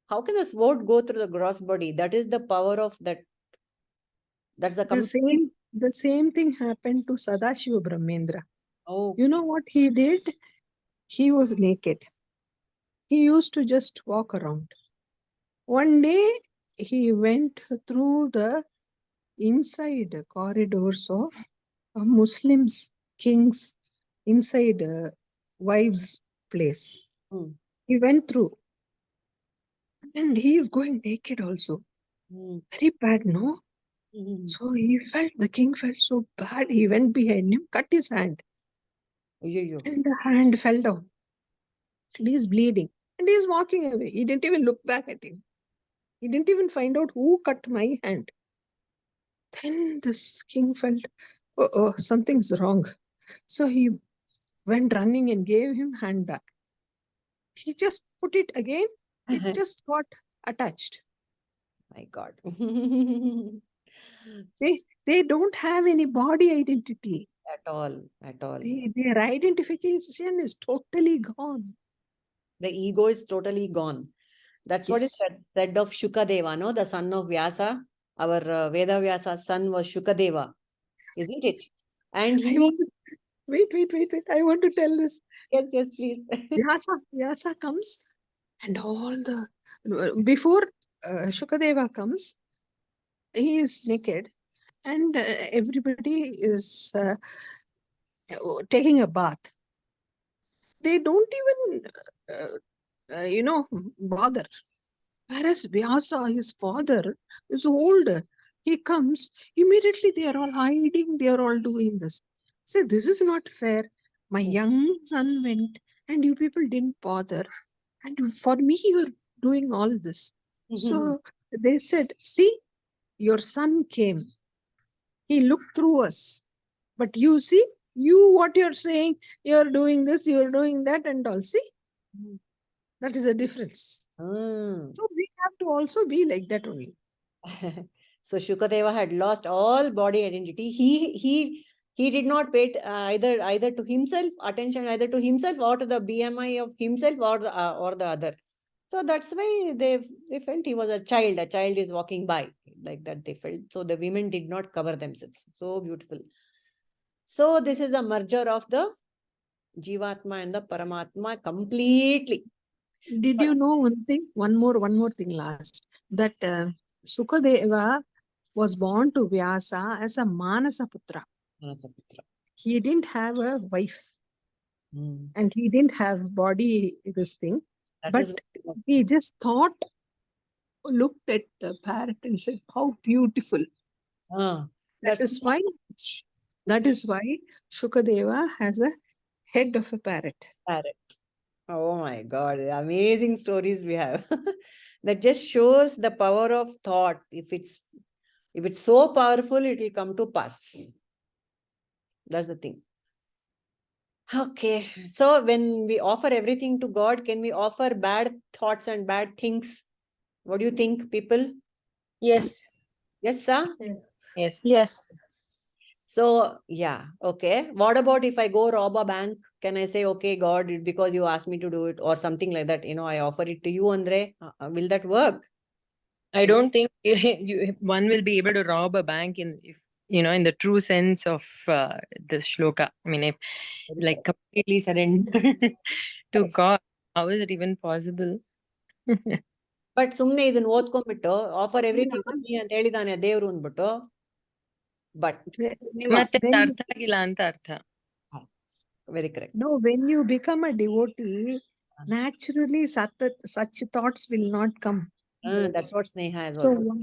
how can the sword go through the gross body? That is the power of that. That's the same thing happened to Sadashiva Brahmendra. Oh. You know what he did? He was naked. He used to just walk around. One day, he went through the inside corridors of Muslims, kings, inside wives' place. He went through. And he is going naked also. Very bad, no? So the king felt so bad. He went behind him, cut his hand. And the hand fell down. And he's bleeding. And he's walking away. He didn't even look back at him. He didn't even find out who cut my hand. Then this king felt, oh, something's wrong. So he went running and gave him hand back. He just put it again. It just got attached. My God. They don't have any body identity. At all. Their identification is totally gone. The ego is totally gone. That's what is said of Shukadeva, no? The son of Vyasa. Our Veda Vyasa's son was Shukadeva, isn't it? And Wait. I want to tell this. Yes, please. Vyasa comes, and before Shukadeva comes, he is naked, and everybody is taking a bath. They don't even, bother. Whereas Vyasa, his father, is older. He comes, immediately they are all hiding, they are all doing this. Say, this is not fair. My young son went, and you people didn't bother. And for me, you're doing all this. So they said, see, your son came. He looked through us. But you see, what you're saying, you're doing this, you're doing that, and all. See, that is the difference. So we have to also be like that only. So Shukadeva had lost all body identity. He did not pay either to himself attention, either to himself or to the BMI of himself or the other. So that's why they felt he was a child. A child is walking by, like that they felt. So the women did not cover themselves. So beautiful. So this is a merger of the Jivatma and the Paramatma completely. Did you know one thing? One more thing last. That Sukadeva was born to Vyasa as a Manasaputra. He didn't have a wife. And he didn't have body, this thing. But he just looked at the parrot and said, how beautiful. That is why That is why Shukadeva has a head of a parrot. Parrot. Oh my God, amazing stories we have. That just shows the power of thought. If it's so powerful, it will come to pass. That's the thing. Okay, so when we offer everything to God, can we offer bad thoughts and bad things? What do you think, people? Yes. Yes, sir? Yes. Yes. So, yeah, okay. What about if I go rob a bank? Can I say, okay, God, because you asked me to do it, or something like that? I offer it to you, Andre. Will that work? I don't think one will be able to rob a bank in the true sense of the shloka. I mean, if like completely surrendered to God, how is it even possible? But ಸುಮ್ನೆ ಇದನ್ನ ಓದ್ಕೊಂಡ್ಬಿಟ್ಟು offer everything ಅಂತ ಹೇಳಿದಾನೆ ದೇವ್ರು ಅಂದ್ಬಿಟ್ಟು but ಮತ್ತೆ ಅರ್ಥ ಆಗಿಲ್ಲ ಅಂತ ಅರ್ಥ. Very correct. No, when you become a devotee, naturally such thoughts will not come. That's what Sneha is So also.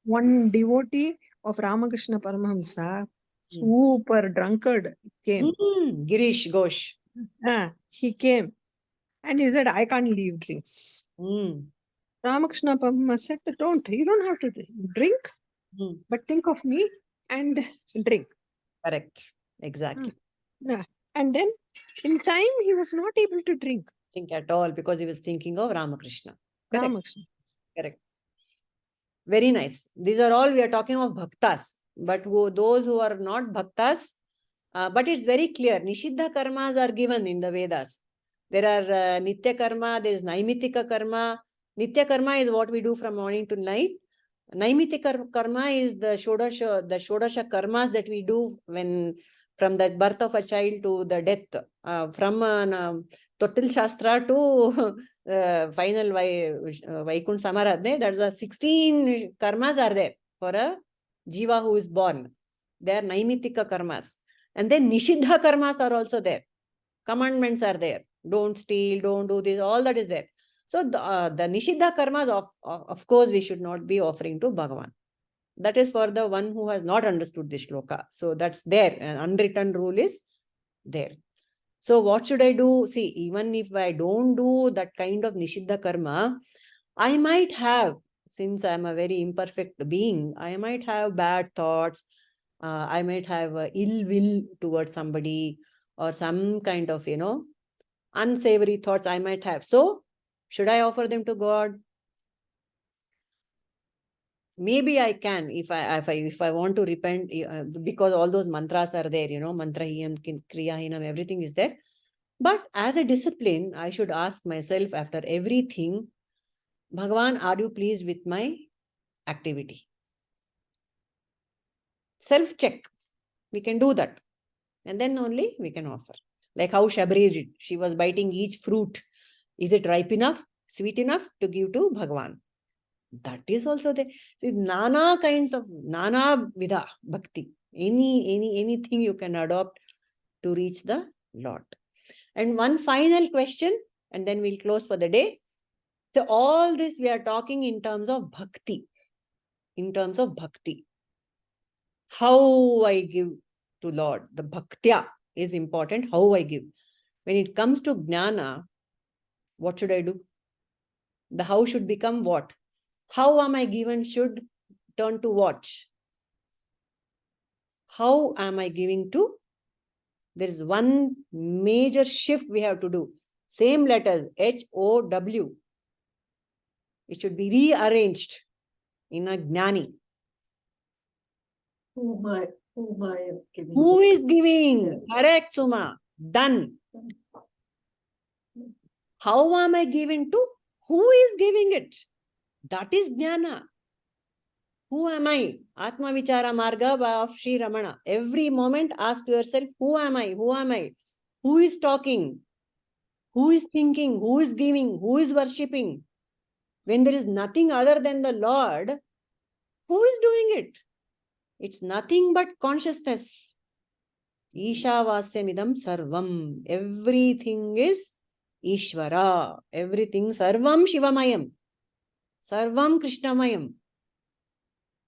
one devotee of Ramakrishna Paramahamsa, super drunkard, came. Girish Ghosh. He came and he said, I can't leave drinks. Ramakrishna Paramahamsa said, you don't have to drink, but think of me and drink. Correct. Exactly. And then in time, he was not able to drink. Think at all because he was thinking of Ramakrishna. Correct. Ramakrishna. Correct. Very nice. These are all we are talking of bhaktas. But those who are not bhaktas, but it's very clear. Nishiddha karmas are given in the Vedas. There are nitya karma, there is naimitika karma. Nitya karma is what we do from morning to night. Naimitika karma is the shodasha karmas that we do when from the birth of a child to the death. From Total Shastra to final Vaikunth Samaradne, that's the 16 karmas are there for a jiva who is born. They are naimitika karmas. And then nishiddha karmas are also there. Commandments are there. Don't steal, don't do this, all that is there. So the nishiddha karmas, of course, we should not be offering to Bhagavan. That is for the one who has not understood this shloka. So that's there. An unwritten rule is there. So what should I do? See, even if I don't do that kind of nishiddha karma, I might have, since I am a very imperfect being, I might have bad thoughts. I might have ill will towards somebody or some kind of, unsavory thoughts I might have. So should I offer them to God? Maybe I can if I want to repent, because all those mantras are there, mantrahinam, kriyahinam, everything is there. But as a discipline, I should ask myself after everything, Bhagavan, are you pleased with my activity? Self-check. We can do that. And then only we can offer. Like how Shabri did. She was biting each fruit. Is it ripe enough, sweet enough to give to Bhagavan? That is also there. See, nana kinds of, nana vidha bhakti. Anything you can adopt to reach the Lord. And one final question, and then we'll close for the day. So all this we are talking in terms of bhakti. In terms of bhakti. How I give to Lord. The bhaktya is important. How I give. When it comes to jnana, what should I do? The how should become what? How am I given should turn to what? How am I giving to? There is one major shift we have to do. Same letters, H-O-W. It should be rearranged in a jnani. Who is giving? Correct, Suma. Done. How am I giving to? Who is giving it? That is jnana. Who am I? Atma Vichara Marga of Sri Ramana. Every moment ask yourself, who am I? Who am I? Who is talking? Who is thinking? Who is giving? Who is worshipping? When there is nothing other than the Lord, who is doing it? It's nothing but consciousness. Isha Vasyamidam Sarvam. Everything is Ishvara. Everything Sarvam Shivamayam. Sarvam Krishnamayam.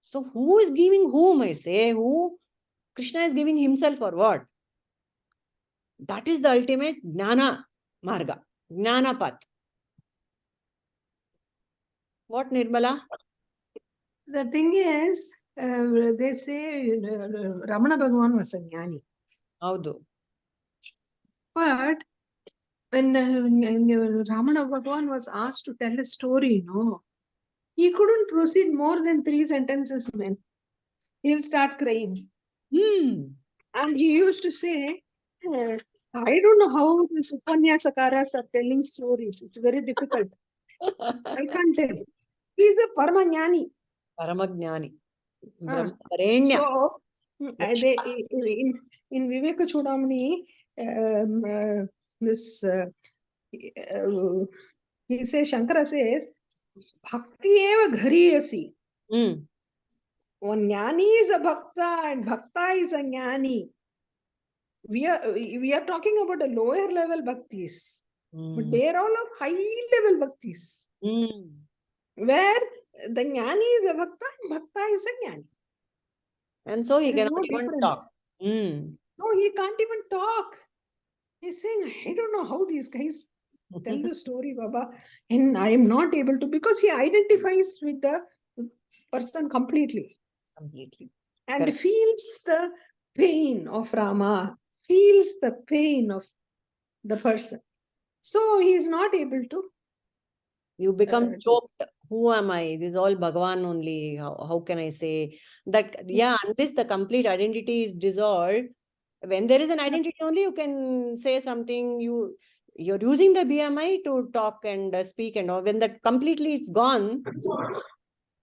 So who is giving whom? I say who? Krishna is giving himself for what? That is the ultimate Jnana Marga, Jnana path. What, Nirmala? The thing is, they say Ramana Bhagavan was a jnani. Howdo? But when Ramana Bhagavan was asked to tell a story, he couldn't proceed more than 3 sentences, man. He'll start crying. And he used to say, I don't know how the Upanyasakaras are telling stories. It's very difficult. I can't tell. He's a Paramajnani. Paramajnani. Brahmarenya. So, they, in Viveka Chudamani, this he says, Shankara says, Bhakti eva ghariyasi. One jnani is a bhakta and bhakta is a jnani. We are talking about a lower level bhaktis, but they are all of high level bhaktis, where the jnani is a bhakta and bhakta is a jnani. And so he There is cannot no even difference. talk. No, he can't even talk. He's saying, I don't know how these guys tell the story, Baba, and I am not able to, because he identifies with the person completely. And Correct. feels the pain of Rama, feels the pain of the person. So he is not able to. You become choked. Who am I? This is all Bhagavan only. How can I say that? Yeah, unless the complete identity is dissolved, when there is an identity only, you can say something. You're using the BMI to talk and speak and all. When that completely is gone,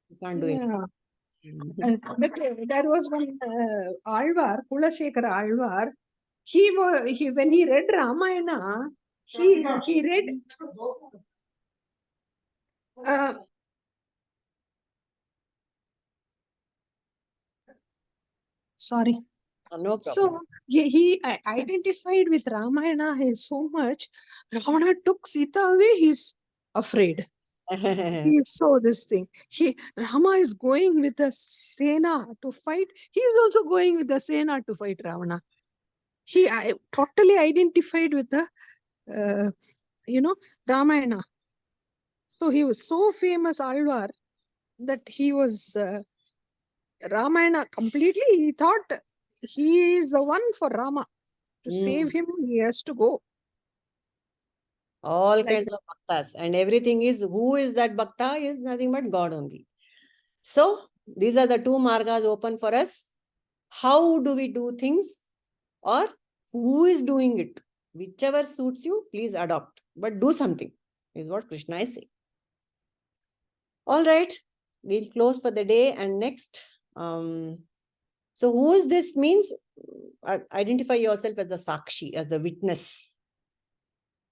you can't do anything. And there was one Alvar, Kulasekara Alvar. He when he read Ramayana, he read. Sorry. No problem. So he identified with Ramayana so much. Ravana took Sita away. He's afraid. He saw this thing. Rama is going with the Sena to fight. He is also going with the Sena to fight Ravana. He totally identified with the, Ramayana. So he was so famous Alvar that he was Ramayana completely. He thought he is the one for Rama. To save him, he has to go. All kinds of bhaktas, and everything is, who is that bhakta is nothing but God only. So these are the 2 margas open for us. How do we do things, or who is doing it? Whichever suits you, please adopt, but do something, is what Krishna is saying. All right, we'll close for the day. And next, so who is this means, identify yourself as the sakshi, as the witness.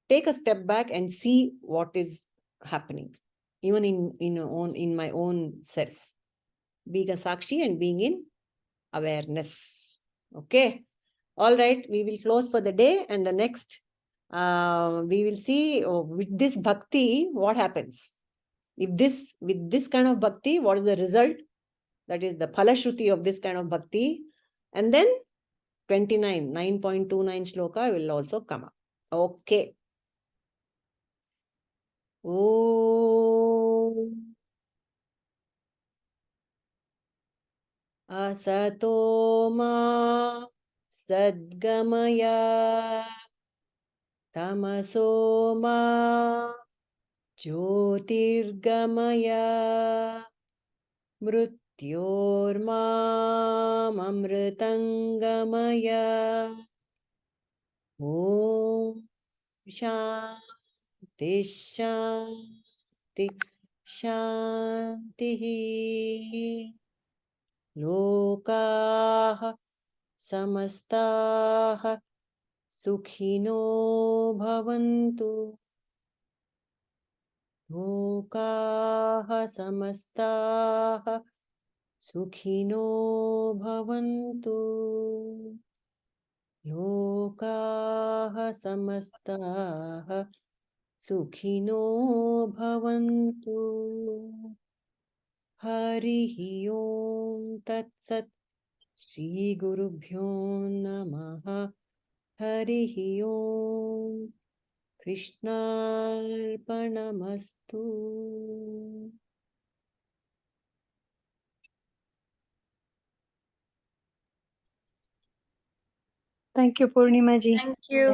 Take a step back and see what is happening, even in my own self. Being a sakshi and being in awareness. Okay. All right. We will close for the day, and the next, we will see with this bhakti what happens. With this kind of bhakti, what is the result? That is the phalashruti of this kind of bhakti. And then 9.29 shloka will also come up. Okay. Om Asato ma sadgamaya tamaso ma jyotirgamaya mrityormamamritangamaya. Om Shanti Shanti Shanti. Lokaha samastaha sukhino bhavantu. Lokaha samastaha sukhino bhavantu. Lokaha samastaha sukhino bhavantu. Harihi Om Tat Sat. Shri Gurubhyo Namaha. Harihi Om. Krishnarpanamastu. Thank you, Purnima ji. Thank you.